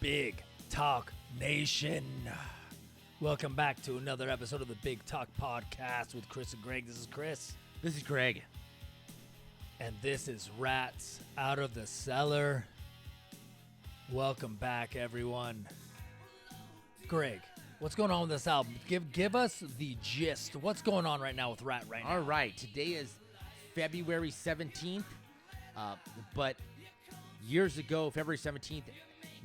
Big Talk Nation. Welcome back to another episode of the Big Talk Podcast with Chris and Greg. This is Chris. This is Greg. And this is Ratt Out of the Cellar. Welcome back, everyone. Greg, what's going on with this album? Give us the gist. What's going on right now with Ratt right now? All right, today is February 17th, but years ago, February 17th,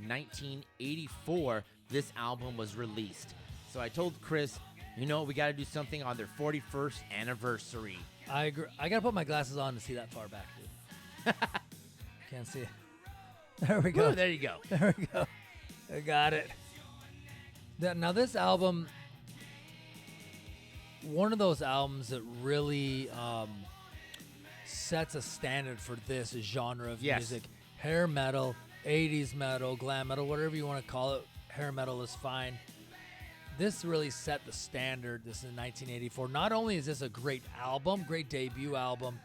1984, this album was released. So I told Chris, you know, we got to do something on their 41st anniversary. I agree. I got to put my glasses on to see that far back, dude. Can't see it. There we go. Ooh, there you go. There we go. I got it. Now, this album, one of those albums that really sets a standard for this genre of music. Hair metal, 80s metal, glam metal, whatever you want to call it. Hair metal is fine. This really set the standard. This is 1984. Not only is this a great album, great debut album,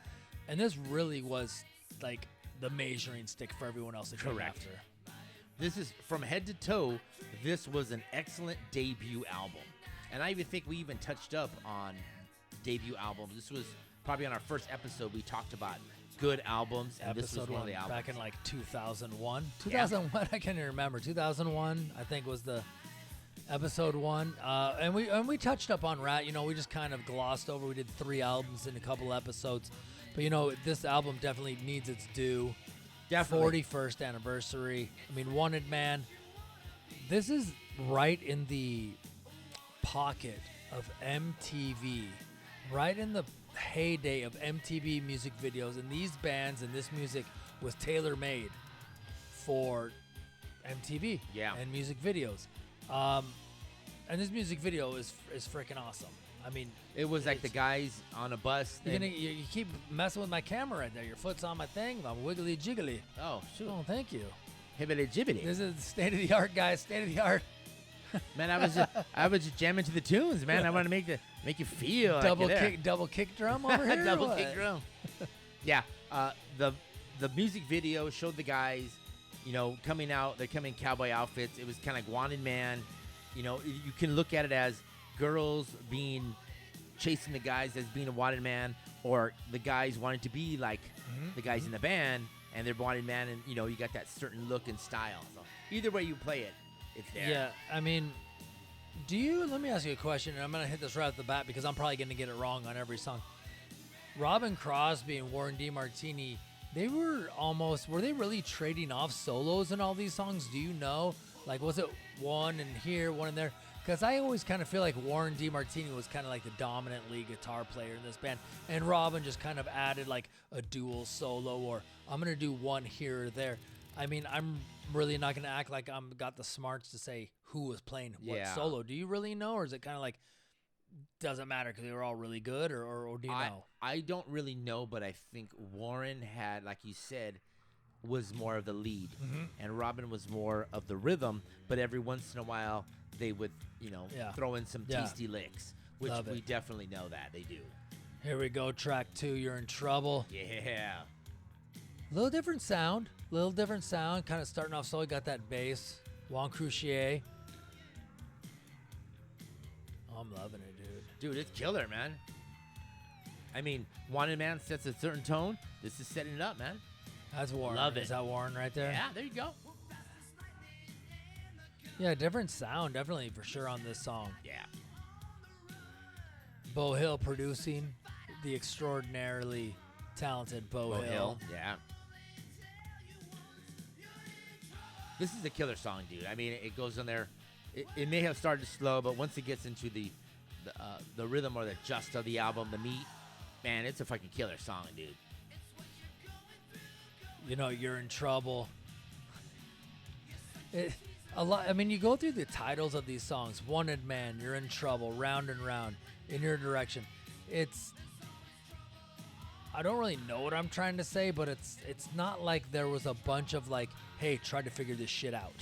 and this really was like the measuring stick for everyone else that came after. This is, from head to toe, this was an excellent debut album. And I even think we even touched up on debut albums. This was probably on our first episode we talked about good albums, and this was one of the albums. Back in like 2001. 2001, I can't even remember. 2001, I think, was the episode one. And we touched up on Ratt. You know, we just kind of glossed over. We did 3 albums in a couple episodes. But, you know, this album definitely needs its due. Definitely. 41st anniversary. I mean, Wanted Man. This is right in the pocket of MTV. Right in the heyday of MTV music videos. And these bands and this music was tailor-made for MTV and music videos. And this music video is freaking awesome. I mean, it was like the guys on a bus. You keep messing with my camera right there. Your foot's on my thing. I'm wiggly jiggly. Oh, shoot. Oh, thank you. Hibbity jibbity. This is state of the art, guys. State of the art. Man, I was just jamming to the tunes, man. I want to make you feel double kick drum over here. Double kick drum. Yeah. The music video showed the guys, you know, coming out. They're coming in cowboy outfits. It was kind of like Wanted Man. You know, you can look at it as girls chasing the guys as being a wanted man, or the guys wanting to be like the guys in the band, and they're wanted man, and you know, you got that certain look and style. So either way you play it, it's there. Yeah, I mean, let me ask you a question, and I'm going to hit this right off the bat because I'm probably going to get it wrong on every song. Robin Crosby and Warren DeMartini, were they really trading off solos in all these songs? Do you know? Like, was it one in here, one in there? Because I always kind of feel like Warren DeMartini was kind of like the dominant lead guitar player in this band. And Robin just kind of added like a dual solo, or I'm going to do one here or there. I mean, I'm really not going to act like I'm got the smarts to say who was playing what solo. Do you really know? Or is it kind of like, doesn't matter because they were all really good? Or do you know? I don't really know, but I think Warren had, like you said, was more of the lead, and Robin was more of the rhythm, but every once in a while they would, you know, throw in some tasty licks, which we definitely know that they do. Here we go, track 2, You're in Trouble. Yeah. Little different sound, kind of starting off slow. Got that bass, Juan Crucier. Oh, I'm loving it, dude. Dude, it's killer, man. I mean, Wanted Man sets a certain tone. This is setting it up, man. That's Warren. Love it. Is that Warren right there? Yeah, there you go. Yeah, different sound, definitely, for sure, on this song. Yeah. Beau Hill producing, the extraordinarily talented Beau Hill. Yeah. This is a killer song, dude. I mean, it goes in there. It may have started slow, but once it gets into the rhythm or the gist of the album, the meat, man, it's a fucking killer song, dude. You know, You're in Trouble. A lot. I mean, you go through the titles of these songs: Wanted Man, You're in Trouble, Round and Round, In Your Direction. I don't really know what I'm trying to say, but it's not like there was a bunch of like, hey, try to figure this shit out.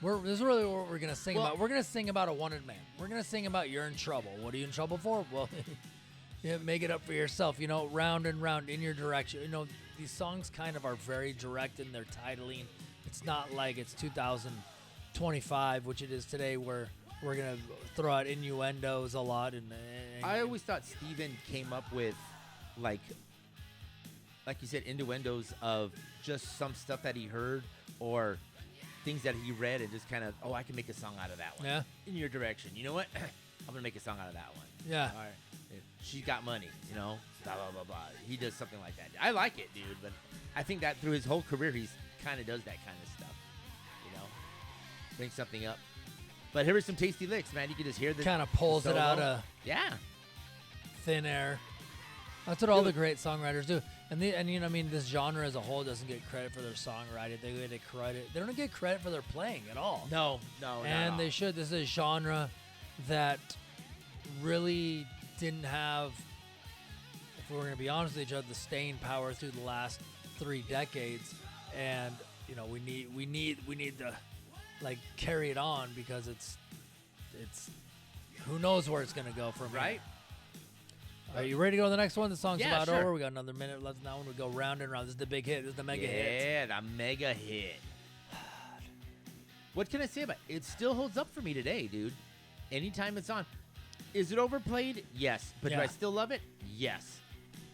This is really what we're gonna sing about. We're gonna sing about a wanted man. We're gonna sing about You're in Trouble. What are you in trouble for? Well, make it up for yourself. You know, Round and Round, In Your Direction. You know, these songs kind of are very direct in their titling. it's not like it's 2025, which it is today, where we're gonna throw out innuendos a lot. And I always thought Stephen came up with like you said, innuendos of just some stuff that he heard or things that he read, and just kind of, I can make a song out of that one. Yeah. In your direction. You know what? I'm gonna make a song out of that one. Yeah. All right. She's got money. You know. Blah blah blah blah. He does something like that. I like it, dude. But I think that through his whole career, he's kind of does that kind of stuff. You know, bring something up. But here are some tasty licks, man. You can just hear the kind of pulls it out of thin air. That's what all the great songwriters do. And you know, I mean, this genre as a whole doesn't get credit for their songwriting. They don't get credit for their playing at all. No. And they should. This is a genre that really didn't have, if we're going to be honest with each other, the staying power through the last 3 decades. And you know, we need to like carry it on, because it's who knows where it's going to go from here. Right. Are you ready to go to the next one? The song's about sure. over. We got another minute left in that one. We go round and round. This is the big hit. This is the mega hit. Yeah, the mega hit. What can I say about it? It still holds up for me today, dude. Anytime it's on. Is it overplayed? Yes. But do I still love it? Yes.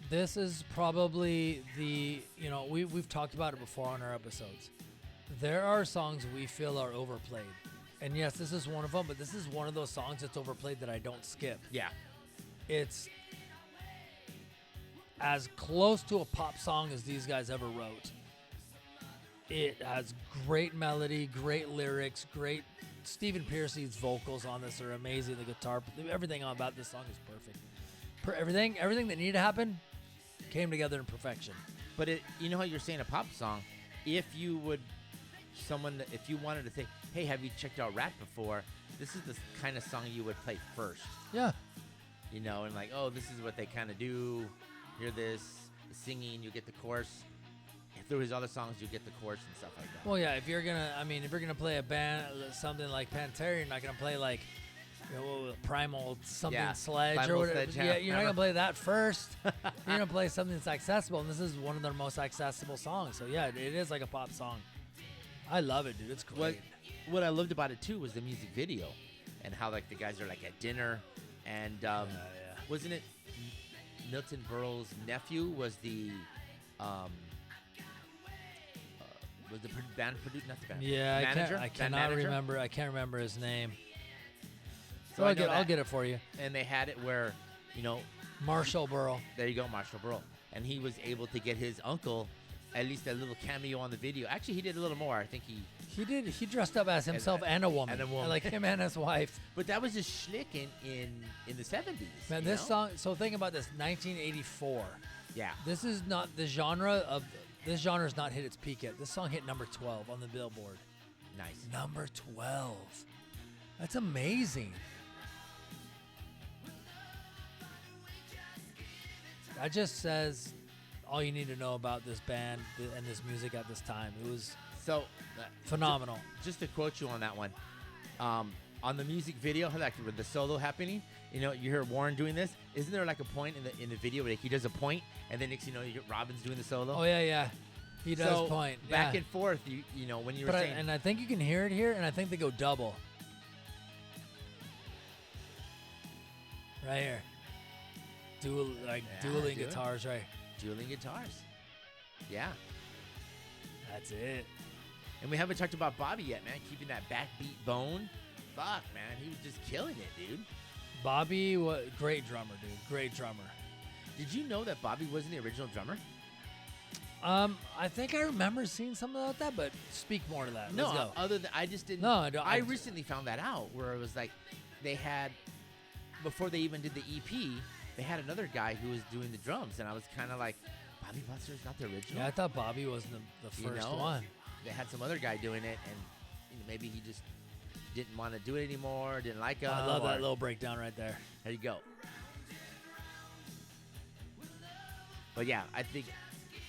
This is probably we've talked about it before on our episodes. There are songs we feel are overplayed. And yes, this is one of them, but this is one of those songs that's overplayed that I don't skip. Yeah. It's as close to a pop song as these guys ever wrote. It has great melody, great lyrics, great Stephen Pearcy's vocals on this are amazing. The guitar, everything about this song is perfect. Everything that needed to happen came together in perfection. But you know how you're saying a pop song? If you wanted to say, hey, have you checked out Ratt before? This is the kind of song you would play first. Yeah. You know, and like, this is what they kind of do. Hear this, the singing, you get the chorus. Through his other songs, you get the chorus and stuff like that. Well, yeah, if you're gonna play a band, something like Pantera, you're not gonna play like Primal something Sledge Primal or whatever. Sledge, Yeah, you're not gonna play that first. You're gonna play something that's accessible, and this is one of their most accessible songs. So yeah, it is like a pop song. I love it, dude. It's great. What I loved about it too was the music video, and how like the guys are like at dinner, and wasn't it Milton Berle's nephew was the band producer, not the band manager? I cannot remember. I can't remember his name. So I'll get it for you. And they had it where, Marshall Berle. There you go, Marshall Berle. And he was able to get his uncle at least a little cameo on the video. Actually, he did a little more. I think he did. He dressed up as himself and a woman. Like him and his wife. But that was just schlick in the 70s. Man, this song, so think about this, 1984. Yeah. This is not the genre of, this genre has not hit its peak yet. This song hit number 12 on the Billboard. Nice. Number 12. That's amazing. That just says all you need to know about this band and this music at this time. It was phenomenal. Just to quote you on that one, on the music video, like with the solo happening, you hear Warren doing this. Isn't there like a point in the video where he does a point, and then next you get Robin's doing the solo? Oh yeah, he does point back and forth. When you were saying, and I think you can hear it here, and I think they go double. Right here. Dueling guitars, right? Dueling guitars. Yeah. That's it. And we haven't talked about Bobby yet, man. Keeping that backbeat bone. Fuck, man. He was just killing it, dude. Bobby, great drummer, dude. Great drummer. Did you know that Bobby wasn't the original drummer? I think I remember seeing something like that, but speak more to that. Let's go. Other than I just didn't. No, I recently found that out where it was like they had, before they even did the EP, they had another guy who was doing the drums, and I was kind of like, Bobby Blotzer is not the original. Yeah, I thought Bobby was the first one. They had some other guy doing it, and maybe he just didn't want to do it anymore, didn't like him. I love that little breakdown right there. There you go. But yeah, I think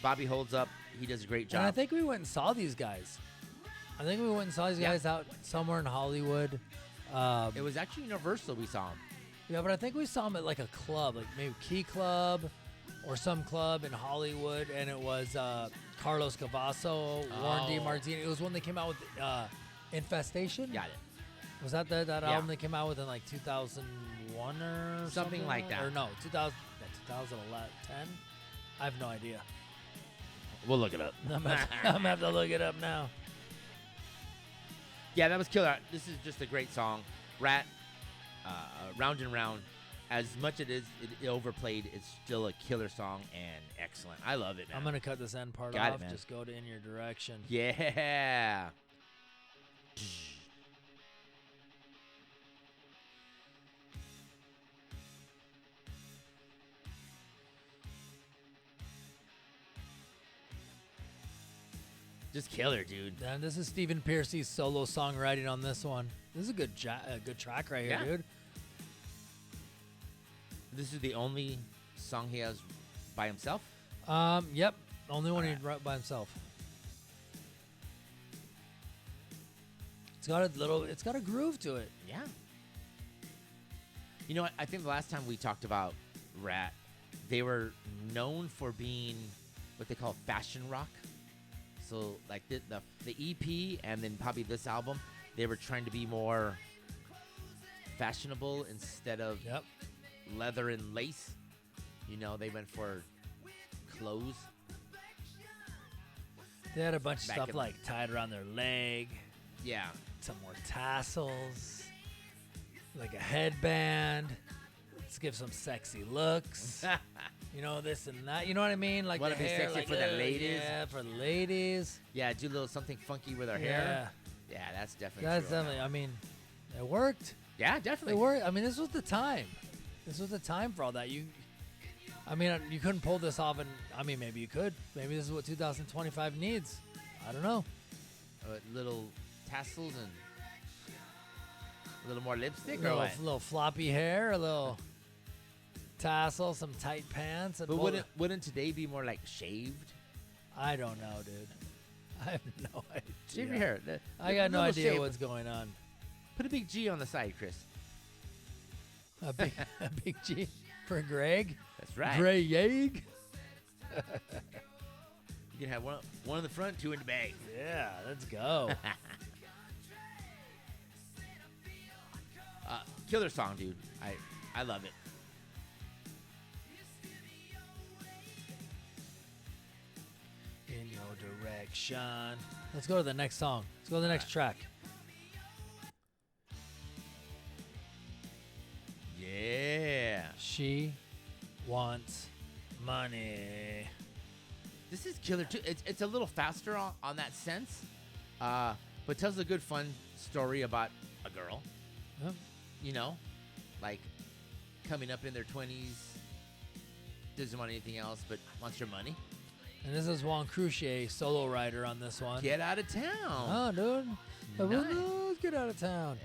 Bobby holds up. He does a great job. And I think we went and saw these guys. Guys out somewhere in Hollywood. It was actually Universal we saw him. Yeah, but I think we saw him at like a club, like maybe Key Club. or some club in Hollywood, and it was Carlos Cavasso, Warren DeMartini. It was when they came out with Infestation. Got it. Was that that album they came out with in like 2001 or Something like that. Or no, 2011, 10? I have no idea. We'll look it up. I'm gonna have to look it up now. Yeah, that was killer. This is just a great song. Ratt, Round and Round. As much it overplayed, it's still a killer song and excellent. I love it, man. I'm going to cut this end part Got off. it, man. Just go to In Your Direction. Yeah. Just killer, dude. And this is Stephen Pearcy's solo songwriting on this one. This is a good track right here, dude. This is the only song he has by himself? Yep. Only one he wrote by himself. It's got a groove to it. Yeah. You know what? I think the last time we talked about Ratt, they were known for being what they call fashion rock. So like the EP and then probably this album, they were trying to be more fashionable instead of leather and lace. You know, they went for clothes. They had a bunch of Back stuff in- like tied around their leg, Yeah. some more tassels, like a headband. Let's give some sexy looks. You know, this and that. You know what I mean? Like Wanna the be hair, sexy like, for the ladies? Yeah, for the ladies. Yeah, do a little something funky with our Yeah. hair. Yeah, that's definitely That's true. definitely. I mean, it worked. Yeah, It definitely. worked. I mean, this was the time. This was the time for all that. You couldn't pull this off, and I mean, maybe you could. Maybe this is what 2025 needs. I don't know. Little tassels and a little more lipstick or Little, what? little floppy hair, a little tassel, some tight pants. And But pull wouldn't today be more like shaved? I don't know, dude. I have no idea. Shave your hair. I got no Little idea shave. what's going on. Put a big G on the side, Chris. A big G for Greg. That's right. Greg Yeg. You can have one in the front, two in the back. Yeah, let's go. Killer song, dude. I love it. In your direction. Let's go to the next song. Let's go to the next track. Yeah. She wants money. This is killer too. It's a little faster on that sense, but tells a good fun story about a girl. Huh? You know, like coming up in their 20s, doesn't want anything else but wants your money. And this is Juan Crucier, solo writer on this one. Get out of town. Oh, dude. Nice. Let's get out of town.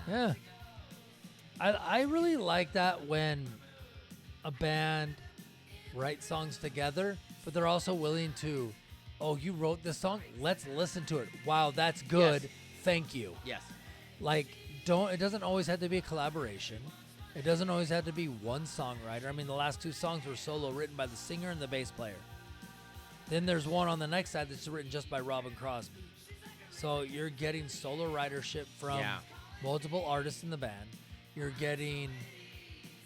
Yeah. Yeah. I really like that when a band writes songs together, but they're also willing to, oh, you wrote this song? Let's listen to it. Wow, that's good. Yes. Thank you. Yes. Like, it doesn't always have to be a collaboration. It doesn't always have to be one songwriter. I mean, the last two songs were solo, written by the singer and the bass player. Then there's one on the next side that's written just by Robin Crosby. So you're getting solo writership from multiple artists in the band. You're getting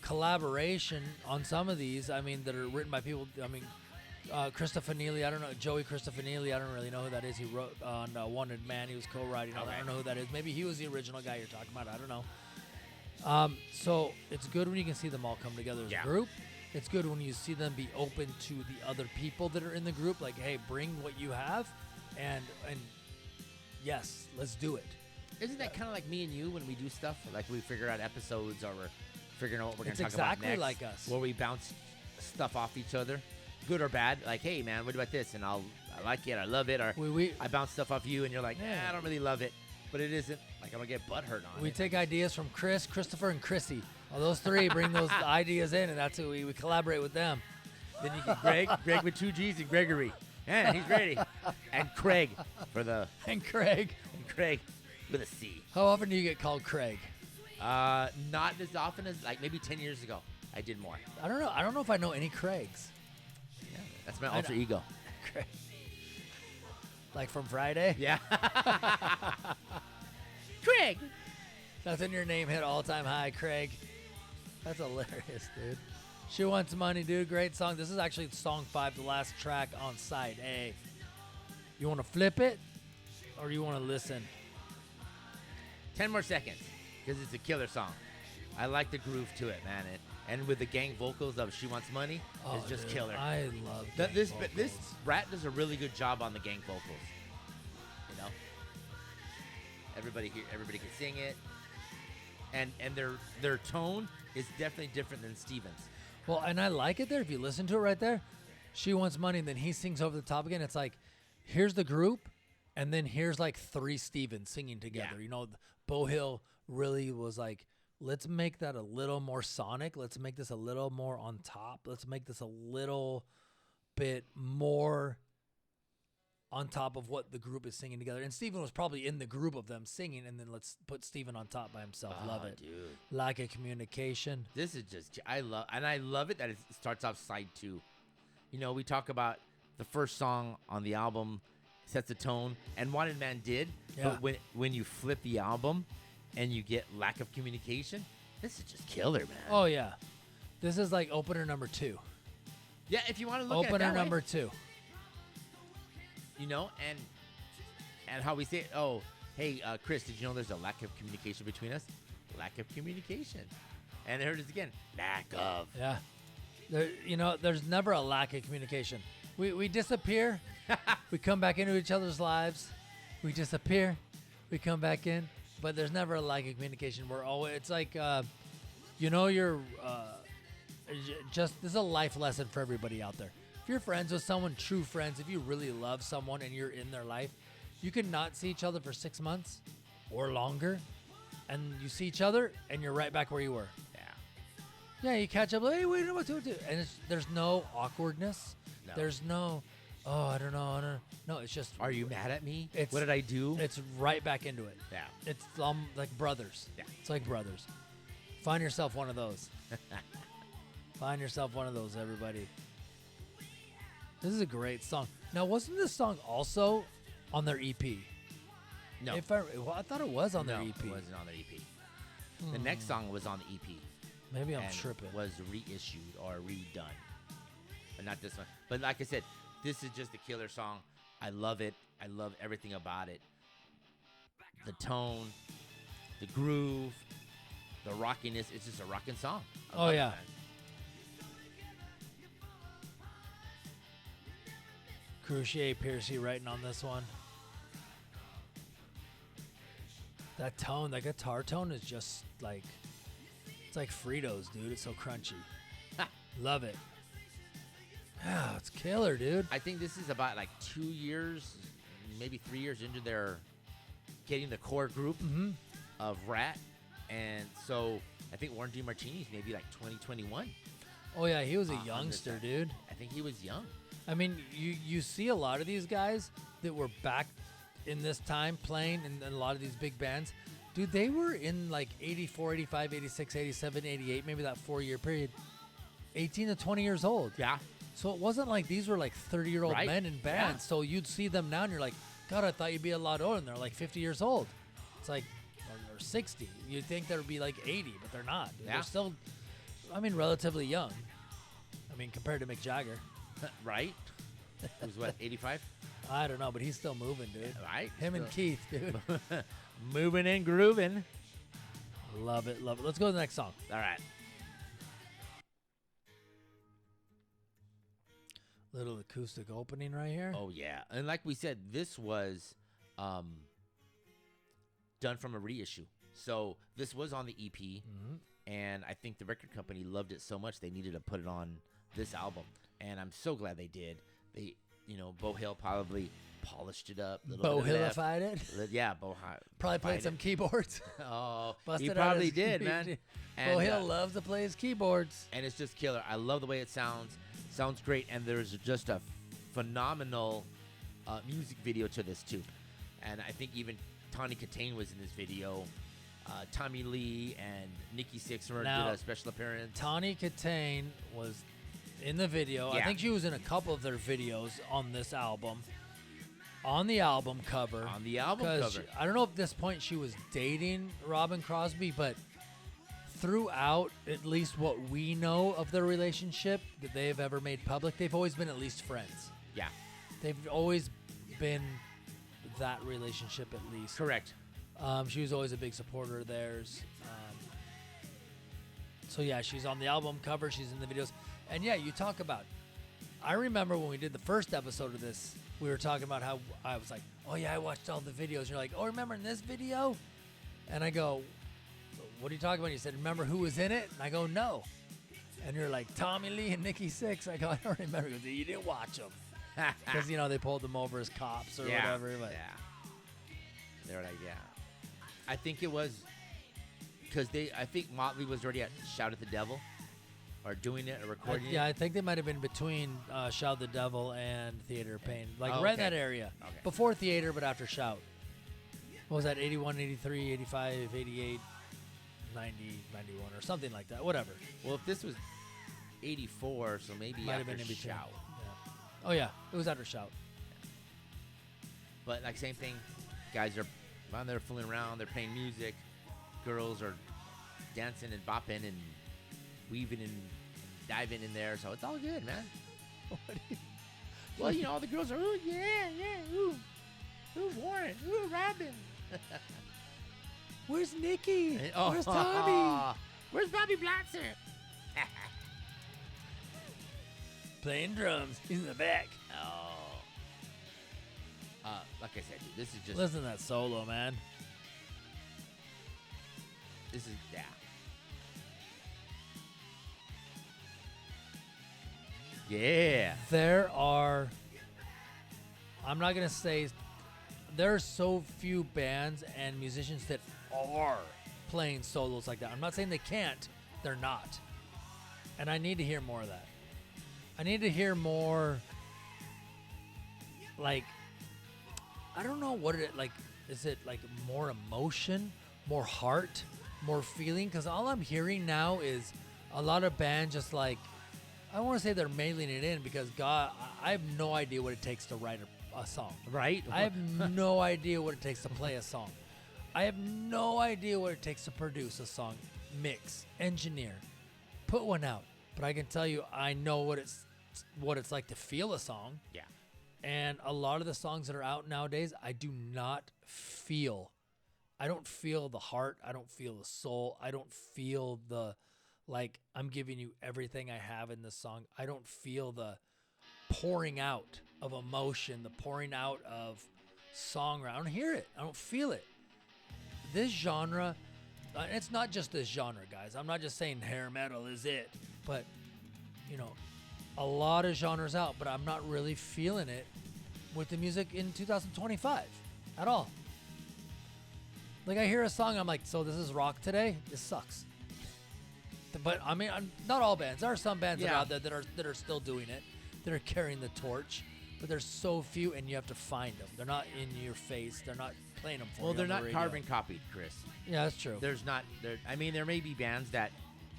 collaboration on some of these, I mean, that are written by people. I mean, Christopher Neely, I don't know. Joey Christopher Neely, I don't really know who that is. He wrote on Wanted Man. He was co-writing on that. I don't know who that is. Maybe he was the original guy you're talking about. I don't know. So it's good when you can see them all come together as a group. It's good when you see them be open to the other people that are in the group. Like, hey, bring what you have, and yes, let's do it. Isn't that kind of like me and you when we do stuff? Like we figure out episodes or we're figuring out what we're going to talk exactly about next. like us. Where we bounce stuff off each other, good or bad. Like, hey, man, what about this? And I like it, I love it. Or I bounce stuff off you and you're like, I don't really love it. But it isn't like I'm going to get butthurt on it. We take ideas from Chris, Christopher, and Chrissy. Well, those three bring those ideas in, and that's who we collaborate with them. Then you get Greg with two G's and Gregory. Yeah, he's ready. And Craig for the... And Craig. And Craig with a C. How often do you get called Craig? Not as often as, like, maybe 10 years ago. I did more. I don't know. I don't know if I know any Craigs. That's my I alter know. ego. Like from Friday? Yeah. Craig. That's when your name hit all-time high, Craig. That's hilarious, dude. She Wants Money, dude. Great song. This is actually song 5, the last track on side A. You want to flip it or you want to listen? 10 more seconds because it's a killer song. I like the groove to it, man. And with the gang vocals of She Wants Money, it's just dude, killer. I love This vocals. Ratt does a really good job on the gang vocals. You know, everybody can sing it, and their tone is definitely different than Stephen's. Well, and I like it there. If you listen to it right there, She Wants Money, and then he sings over the top again. It's like, here's the group, and then here's like 3 Stevens singing together. Yeah. You know, Beau Hill really was like, let's make that a little more sonic. Let's make this a little more on top. Let's make this a little bit more on top of what the group is singing together. And Stephen was probably in the group of them singing, and then let's put Stephen on top by himself. Love it. Dude. Like a communication. This is just I love it that it starts off side 2. You know, we talk about the first song on the album sets the tone, and Wanted Man did. Yeah. But when you flip the album and you get Lack of Communication, this is just killer, man. Oh, yeah. This is like opener number 2. Yeah, if you want to look at it Opener that way. number 2. You know, and how we say, oh, hey, Chris, did you know there's a lack of communication between us? Lack of communication. And here it is again. Lack of. Yeah. There's never a lack of communication. We disappear. We come back into each other's lives. We disappear. We come back in. But there's never a lack of communication. We're always, it's like, you're this is a life lesson for everybody out there. If you're friends with someone, true friends, if you really love someone and you're in their life, you can not see each other for 6 months or longer. And you see each other and you're right back where you were. Yeah, you catch up. Hey, wait, what to do? And there's no awkwardness. No. There's no, I don't know. No, it's just. Are you mad at me? It's- What did I do? It's right back into it. Yeah. It's like brothers. Yeah. It's like brothers. Find yourself one of those. Find yourself one of those, everybody. This is a great song. Now, wasn't this song also on their EP? No. I thought it was on their EP. It wasn't on their EP. The next song was on the EP. Maybe I'm and tripping. Was reissued or redone. But not this one. But like I said, this is just a killer song. I love it. I love everything about it. The tone, the groove, the rockiness. It's just a rocking song. I love it, yeah. man. Crüe, Pearcy writing on this one. That tone, that guitar tone is just like, it's like Fritos, dude. It's so crunchy. Love it. Yeah, it's killer, dude. I think this is about like 2 years, maybe 3 years into their getting the core group of Ratt. And so I think Warren DeMartini's maybe like 2021. Oh, yeah, he was a on this youngster, side. dude. I think he was young. I mean, you see a lot of these guys that were back in this time playing in a lot of these big bands. Dude, they were in like 84, 85, 86, 87, 88, maybe that 4-year period, 18 to 20 years old. Yeah. So it wasn't like these were like 30-year-old Right. men in bands. Yeah. So you'd see them now and you're like, God, I thought you'd be a lot older. And they're like 50 years old. It's like, or they're 60. You'd think they would be like 80, but they're not. Dude. Yeah. They're still, relatively young. Compared to Mick Jagger. Right? He was what, 85? I don't know, but he's still moving, dude. Right? Him and Keith, dude. Moving and grooving. Love it, love it. Let's go to the next song. All right. Little acoustic opening right here. Oh, yeah. And like we said, this was done from a reissue. So this was on the EP. And I think the record company loved it so much they needed to put it on this album. And I'm so glad they did. They, Beau Hill probably polished it up. Beau Hillified it. Yeah, Beau Probably played some keyboards. Oh, Busted he out probably his- did, man. Beau And, Hill loves to play his keyboards. and it's just killer. I love the way it sounds. Sounds great, and there's just a phenomenal music video to this too. And I think even Tawny Katane was in this video. Tommy Lee and Nikki Sixmer did Now, a special appearance. Tawny Katane was in the video. I Yeah. think she was in a couple of their videos on this album. On the album cover. On the album 'Cause cover. I don't know if at this point she was dating Robin Crosby, but throughout at least what we know of their relationship that they have ever made public, they've always been at least friends. Yeah. They've always been that relationship at least. Correct. She was always a big supporter of theirs. So yeah, she's on the album cover. She's in the videos. And yeah, you talk about, I remember when we did the first episode of this, we were talking about how I was like, oh yeah, I watched all the videos. And you're like, oh, remember in this video? And I go, what are you talking about? And you said, remember who was in it? And I go, no. And you're like, Tommy Lee and Nikki Sixx. I go, I don't remember. He goes, you didn't watch them. Because, they pulled them over as cops or whatever. But Yeah. They're like, yeah. I think it was because I think Mötley was already at Shout at the Devil or doing it or recording it. I think they might have been between Shout the Devil and Theater of Pain. Like Oh, right in okay. that area. Okay. Before Theater, but after Shout. What was that? 81, 83, 85, 88, 90, 91 or something like that. Whatever. Well, if this was 84, so maybe Might have after been in between. Shout. Yeah. Oh, yeah. It was after Shout. But like same thing, guys are on there fooling around, they're playing music, girls are dancing and bopping and weaving and diving in there, so it's all good, man. Well, all the girls are, ooh, yeah, ooh Warren, ooh Robin. Where's Nikki? Oh, Where's Tommy? Where's Bobby Blotzer? Playing drums. He's in the back. Oh. Like I said, dude, this is just, Listen to that solo, man. yeah. Yeah. There are, I'm not going to say, there are so few bands and musicians that are playing solos like that. I'm not saying they can't. They're not. And I need to hear more of that. I need to hear more, like, I don't know what it, like, is it like more emotion, more heart, more feeling? Because all I'm hearing now is a lot of bands just like, I don't want to say they're mailing it in because, God, I have no idea what it takes to write a song. Right? I have no idea what it takes to play a song. I have no idea what it takes to produce a song, mix, engineer, put one out. But I can tell you, I know what it's like to feel a song. Yeah. And a lot of the songs that are out nowadays, I do not feel. I don't feel the heart. I don't feel the soul. I don't feel the, like, I'm giving you everything I have in this song. I don't feel the pouring out of emotion, the pouring out of songwriting. I don't hear it. I don't feel it. This genre, it's not just this genre, guys. I'm not just saying hair metal is it, but, a lot of genres out, but I'm not really feeling it with the music in 2025 at all. Like, I hear a song, I'm like, so this is rock today? This sucks. But I mean, not all bands. There are some bands that are out there that are still doing it, that are carrying the torch. But there's so few, and you have to find them. They're not in your face. They're not playing them for you. Well, they're on the not radio. carbon copied, Chris. Yeah, that's true. There may be bands that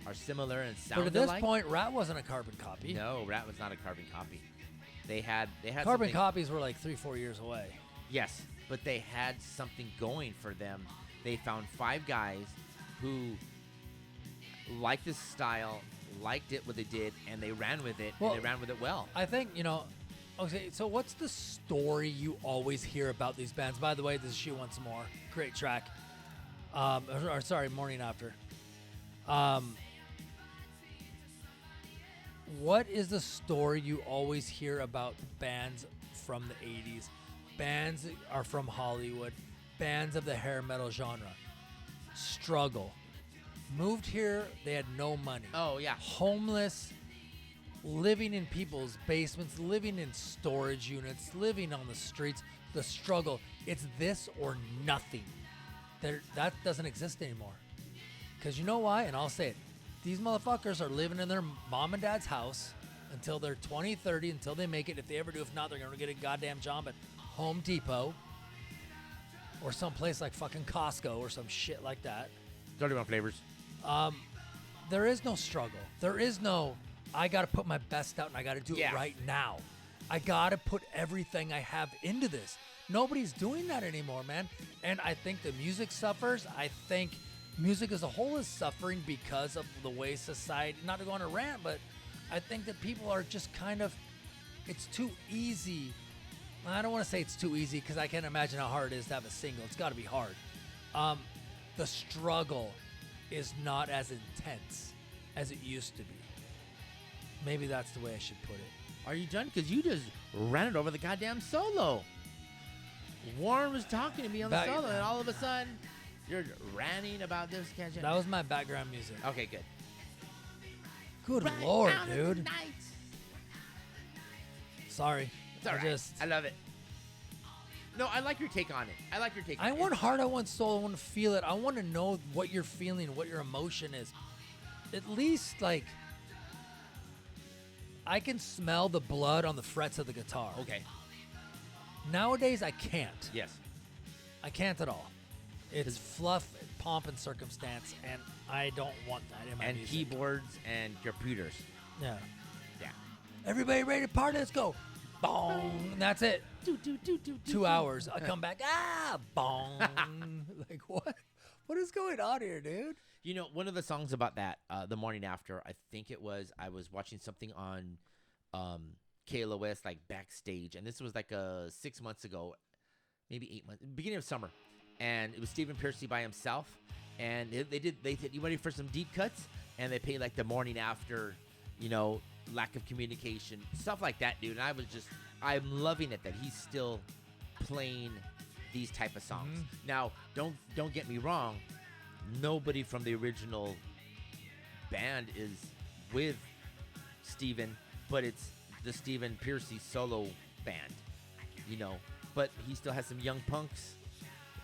are similar and sound But at this alike. point, Ratt wasn't a carbon copy. No, Ratt was not a carbon copy. They had Carbon something- copies were like 3-4 years away. Yes, but they had something going for them. They found 5 guys who liked this style, liked it, what they did, and they ran with it, Well, and they ran with it well. I think, okay, so what's the story you always hear about these bands? By the way, this is She Wants More. Great track. Sorry, Morning After. What is the story you always hear about bands from the 80s? Bands that are from Hollywood. Bands of the hair metal genre. Struggle. Moved here, they had no money. Oh, yeah. Homeless, living in people's basements, living in storage units, living on the streets. The struggle. It's this or nothing. That doesn't exist anymore. Because you know why? And I'll say it. These motherfuckers are living in their mom and dad's house until they're 20, 30, until they make it. If they ever do, if not, they're going to get a goddamn job at Home Depot or someplace like fucking Costco or some shit like that. 31 flavors. There is no struggle. There is no, I got to put my best out and I got to do it right now. I got to put everything I have into this. Nobody's doing that anymore, man. And I think the music suffers. I think music as a whole is suffering because of the way society, not to go on a rant, but I think that people are just kind of, it's too easy. I don't want to say it's too easy because I can't imagine how hard it is to have a single. It's got to be hard. The struggle is not as intense as it used to be. Maybe that's the way I should put it. Are you done? Because you just ran it over the goddamn solo. Warren was talking to me on the solo, and all of a sudden, you're ranting about this. That was my background music. Okay, good. Good Lord, dude. Sorry. It's all right. I love it. No, I like your take on it. I want heart, I want soul, I want to feel it. I want to know what you're feeling, what your emotion is. At least, like, I can smell the blood on the frets of the guitar. Okay. Nowadays, I can't. Yes. I can't at all. It's fluff, pomp, and circumstance, and I don't want that in my music. And keyboards and computers. Yeah. Yeah. Everybody ready to party? Let's go. Bong. And that's it. 2 hours. I come back. Bong. Like, what? What is going on here, dude? You know, one of the songs about that, the morning after, I think it was, I was watching something on KLOS, like backstage, and this was like 6 months ago, maybe 8 months, beginning of summer, and it was Stephen Pearcy by himself, and they said, you ready for some deep cuts? And they played like the morning after, you know, lack of communication, stuff like that, dude. And I'm loving it that he's still playing these type of songs. Mm-hmm. Now, don't get me wrong, nobody from the original band is with Stephen, but it's the Stephen Pearcy solo band, you know. But he still has some young punks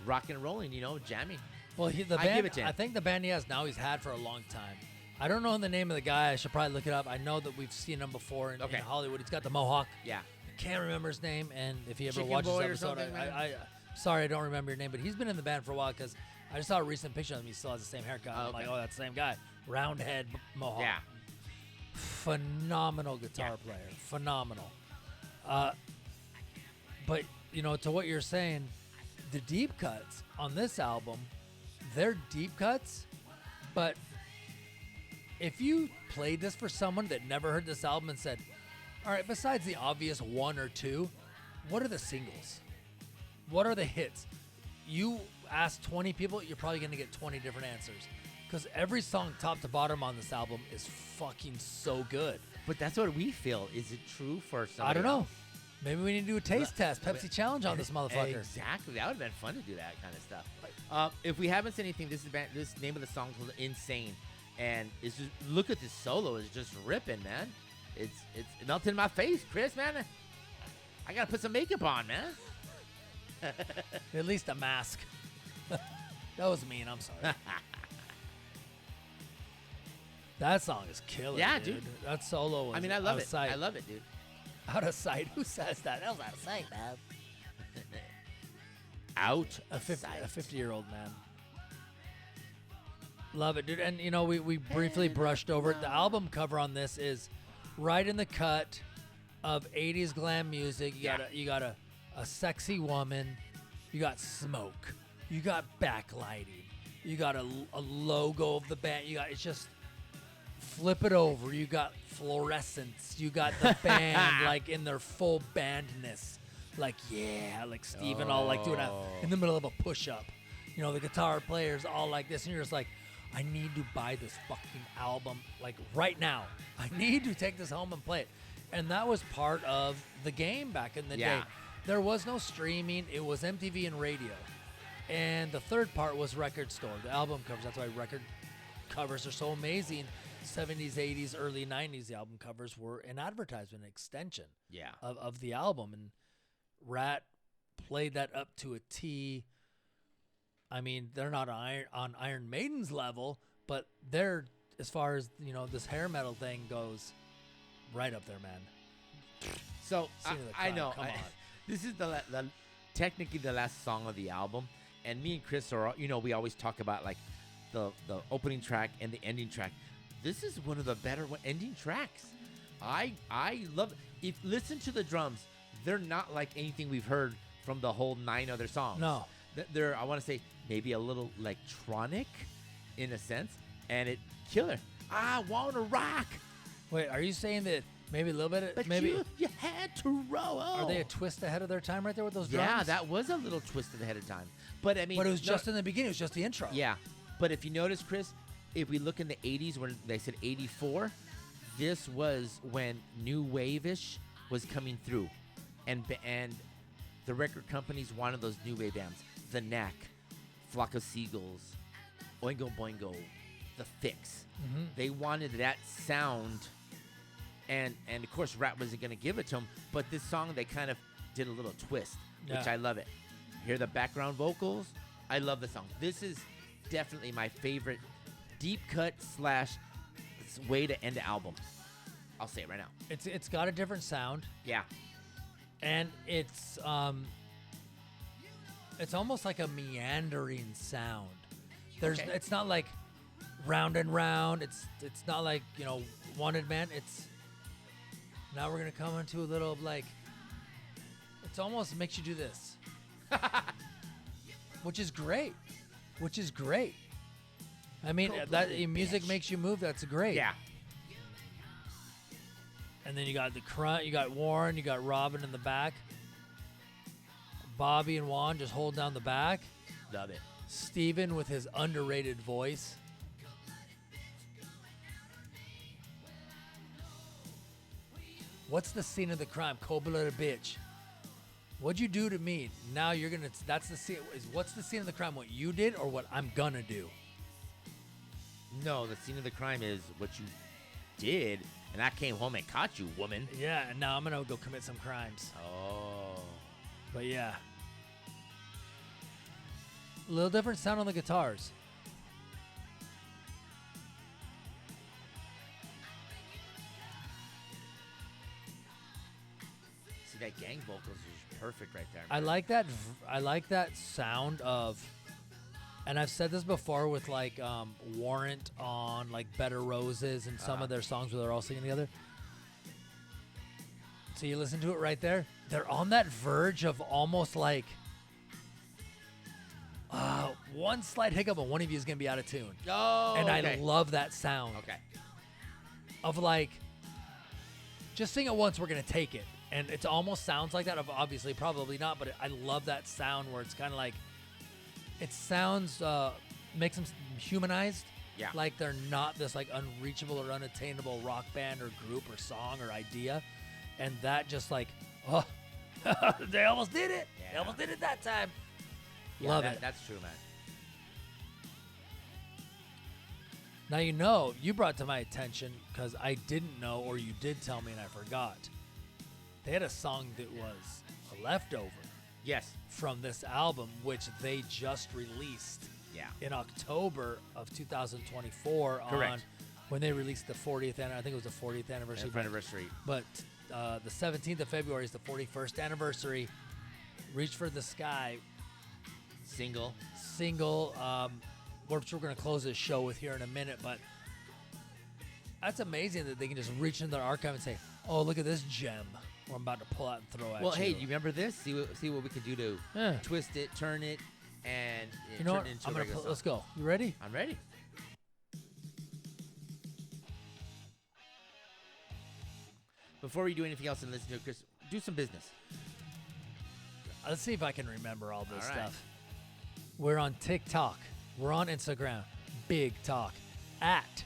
rock and rolling, you know, jamming. Well, I think the band he has now he's had for a long time. I don't know the name of the guy. I should probably look it up. I know that we've seen him before in Hollywood. He's got the mohawk. Yeah. I can't remember his name, and if he ever Chicken watches Boy this episode, sorry, I don't remember your name, but he's been in the band for a while because I just saw a recent picture of him. He still has the same haircut. I'm like, oh, that's the same guy. Round head, mohawk. Yeah. Phenomenal guitar player. Phenomenal. But, you know, to what you're saying, the deep cuts on this album, they're deep cuts, but if you played this for someone that never heard this album and said, all right, besides the obvious one or two, what are the singles? What are the hits? You ask 20 people, you're probably going to get 20 different answers. Because every song top to bottom on this album is fucking so good. But that's what we feel. Is it true for somebody I don't know. else? Maybe we need to do a taste test, Pepsi challenge on this motherfucker. Exactly. That would have been fun to do that kind of stuff. If we haven't said anything, this name of the song is Insane. And it's just, look at this solo. It's just ripping, man. It's melting in my face, Chris, man. I got to put some makeup on, man. At least a mask. That was mean. I'm sorry. That song is killer. Yeah, dude. That solo was I love out it. of sight. I love it, dude. Out of sight? Who says that? That was out of sight, man. Out a 50-year-old man. Love it, dude. And, you know, we briefly brushed over it. The album cover on this is right in the cut of 80s glam music. You got a sexy woman. You got smoke. You got backlighting. You got a logo of the band. It's just flip it over. You got fluorescence. You got the band like in their full bandness. Like, yeah, like Steven all like doing in the middle of a push-up. You know, the guitar players all like this. And you're just like, I need to buy this fucking album like right now. I need to take this home and play it. And that was part of the game back in the day. There was no streaming. It was MTV and radio. And the third part was record store, the album covers. That's why record covers are so amazing. 70s, 80s, early 90s, the album covers were an advertisement, an extension of the album. And Ratt played that up to a T. I mean, they're not on Iron Maiden's level, but they're, as far as, you know, this hair metal thing goes, right up there, man. So, I know. This is technically the last song of the album. And me and Chris are, you know, we always talk about like the opening track and the ending track. This is one of the better ending tracks. I love. If listen to the drums, they're not like anything we've heard from the whole 9 other songs. No. They're, I want to say, maybe a little electronic in a sense, and it killer. I wanna rock. Wait, are you saying that maybe a little bit? But Maybe you had to roll. are they a twist ahead of their time right there with those drums? Yeah, that was a little twisted ahead of time. But I mean, But it was just in the beginning. It was just the intro. Yeah, but if you notice, Chris, if we look in the 80s when they said 84, this was when new wave-ish was coming through, and the record companies wanted those new wave bands. The Knack, Flock of Seagulls, Oingo Boingo, The Fix. Mm-hmm. They wanted that sound, and of course Ratt wasn't going to give it to them, but this song they kind of did a little twist, which I love it. Hear the background vocals. I love the song. This is definitely my favorite deep cut / way to end the album. I'll say it right now. It's got a different sound, Yeah. and it's almost like a meandering sound. It's not like round and round. It's not like, Wanted Man. It's now we're gonna come into a little like. It's almost makes you do this, which is great. I mean, music makes you move. That's great. Yeah. And then you got the crunch. You got Warren. You got Robin in the back. Bobby and Juan just hold down the back. Love it. Stephen with his underrated voice. What's the scene of the crime? Cold-blooded bitch. What'd you do to me? Now you're gonna. That's the scene. What's the scene of the crime? What you did or what I'm gonna do? No, the scene of the crime is what you did, and I came home and caught you, woman. Yeah, and now I'm gonna go commit some crimes. Oh. But yeah. A little different sound on the guitars. See, that gang vocals is perfect right there. I like that. I like that sound of, and I've said this before with like Warrant on like Better Roses and some of their songs where they're all singing together. So you listen to it right there. They're on that verge of almost like one slight hiccup and one of you is gonna be out of tune. Oh, and okay. I love that sound. Okay. Of like, just sing it once, we're gonna take it. And it almost sounds like that. Obviously, probably not, but I love that sound where it's kind of like, it sounds, makes them humanized. Yeah. Like they're not this like unreachable or unattainable rock band or group or song or idea. And that just like, oh, they almost did it. Yeah. They almost did it that time. Yeah, Love it. That's true, man. Now, you brought to my attention because I didn't know, or you did tell me and I forgot. They had a song that was a leftover. Yes. From this album, which they just released in October of 2024. Correct. On when they released the 40th, I think it was the 40th anniversary. But the 17th of February is the 41st anniversary. Reach for the Sky. Single. Which we're going to close this show with here in a minute, but that's amazing that they can just reach into their archive and say, oh, look at this gem I'm about to pull out and throw at you. Well, hey, do you remember this? See what we can do to twist it, turn it, and turn it into a regular song. Let's go. You ready? I'm ready. Before we do anything else and listen to it, Chris, do some business. Let's see if I can remember all this All right. stuff. We're on TikTok. We're on Instagram. Big Talk. At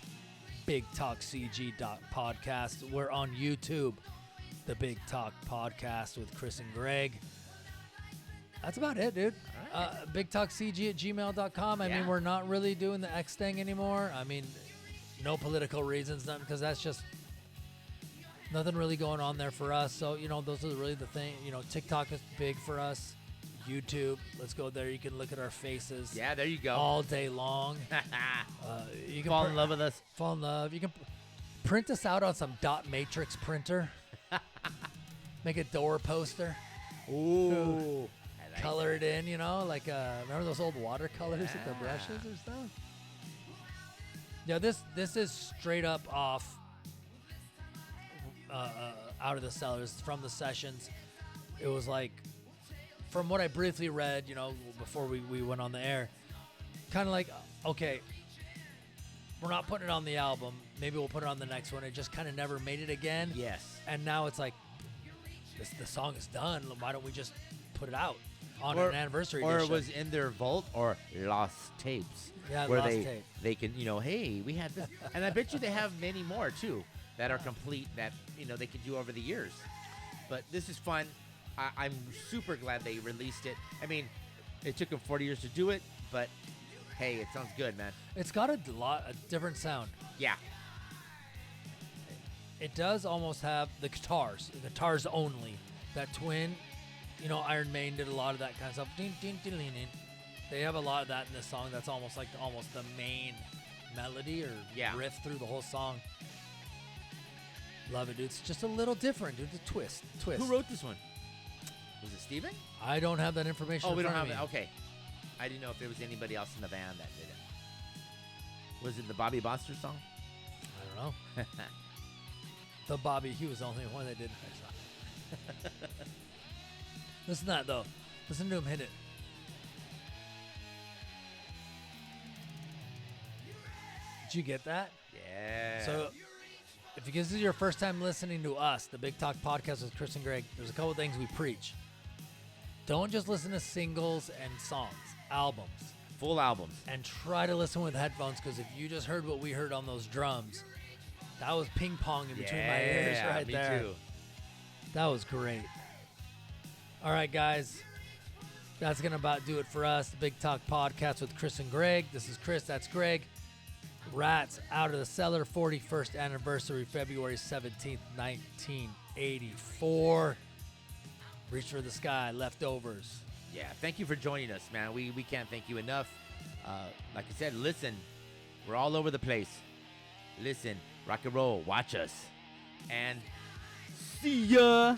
Big Talk CG podcast. We're on YouTube. The Big Talk Podcast with Chris and Greg. That's about it, dude. All right. BigTalkCG@gmail.com. I mean, we're not really doing the X thing anymore. I mean, no political reasons, nothing, because that's just nothing really going on there for us. So, those are really the thing. TikTok is big for us. YouTube, let's go there. You can look at our faces. Yeah, there you go. All day long. You can fall in love with us. Fall in love. You can print us out on some dot matrix printer. Make a door poster. Ooh. Color it in, like remember those old watercolors with the brushes or stuff? Yeah, this is straight up off Out of the Cellars from the sessions. It was like, from what I briefly read, before we went on the air, kind of like, okay, we're not putting it on the album. Maybe we'll put it on the next one. It just kind of never made it again. Yes. And now it's like, the song is done. Why don't we just put it out on an anniversary or edition? Or it was in their vault or lost tapes. Yeah, where lost tape. They can, hey, we had this. And I bet you they have many more, too, that are complete that, they can do over the years. But this is fun. I'm super glad they released it. I mean, it took them 40 years to do it, but hey, it sounds good, man. It's got a different sound. Yeah. It does almost have the guitars only. That twin, Iron Maiden did a lot of that kind of stuff. Ding, ding, ding, ding, ding. They have a lot of that in this song. That's almost like the main melody or riff through the whole song. Love it, dude. It's just a little different, dude. The twist. Who wrote this one? Was it Stephen? I don't have that information. Oh, we don't have it. Okay. I didn't know if there was anybody else in the band that did it. Was it the Bobby Blotzer song? I don't know. The Bobby, he was the only one that did. Listen to that, though. Listen to him hit it. Did you get that? Yeah. So, if this is your first time listening to us, the Big Talk Podcast with Chris and Greg, there's a couple things we preach. Don't just listen to singles and songs, albums. Full albums. And try to listen with headphones, because if you just heard what we heard on those drums, that was ping pong in between my ears right me there. Too. That was great. All right, guys. That's going to about do it for us. The Big Talk Podcast with Chris and Greg. This is Chris. That's Greg. Rat's Out of the Cellar, 41st anniversary, February 17th, 1984. Reach for the Sky, Leftovers. Yeah, thank you for joining us, man. We can't thank you enough. Like I said, listen. We're all over the place. Listen, rock and roll, watch us. And see ya!